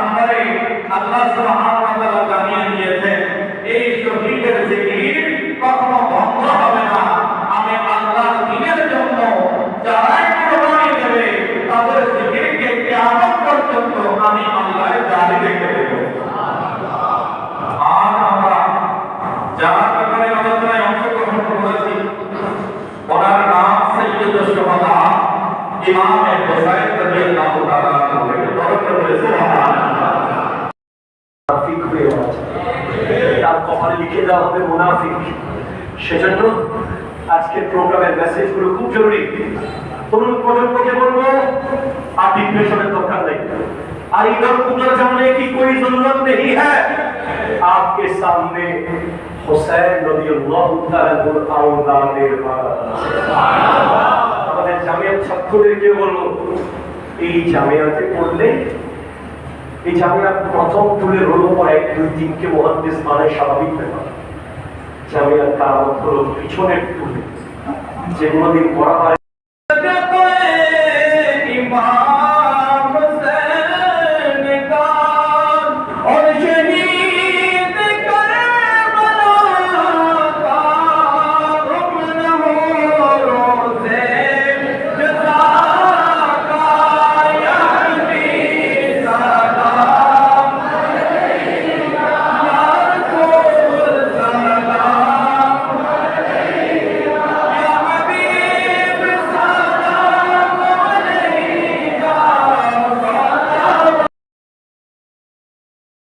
নম্বরে আল্লাহ সুবহানাহু ওয়া তাআলা জানিয়ে দিয়েছেন এই শহীদের জিকির কখনো বন্ধ হবে না। আমি আল্লাহর দ্বীনের জন্য যারাই কুরবানি দেবে তাদের জিকিরকে কিয়ামত পর্যন্ত আমি আল্লাহ জারি রেখে দেব। আর আমরা যারা ব্যাপারে আলোচনায় অংশগ্রহণ করেছি ওনার নাম সৈয়দুশ শুহাদা ইমাম হুসাইন রাদিয়াল্লাহু তাআলা আনহু। বরকত বলে সুবহানাল্লাহ। মুনাফিক হয়ে আছে, তার কপালে লিখে দেওয়া হবে মুনাফিক। সেজন্য আজকের প্রোগ্রামের মেসেজগুলো খুব জরুরি। তরুণ প্রজন্মকে বলবো আর ডিপ্রেশনের দরকার নেই। আর इधर उधर जाने की कोई जरूरत नहीं है। आपके सामने हुसैन রাদিয়াল্লাহু তাআলা আওলাদের আমাদের জামিয়াত ছাত্রদেরকে বলবো এই জামিয়াতে পড়লে এই জামিয়াত প্রথম তুলে রোল পর 1-2-3 মুহাদ্দিস মানে স্বাভাবিক ব্যাপার। জামিয়াত কারামত হলো পিছনের তুলে যেগুলো দিন পড়া হয়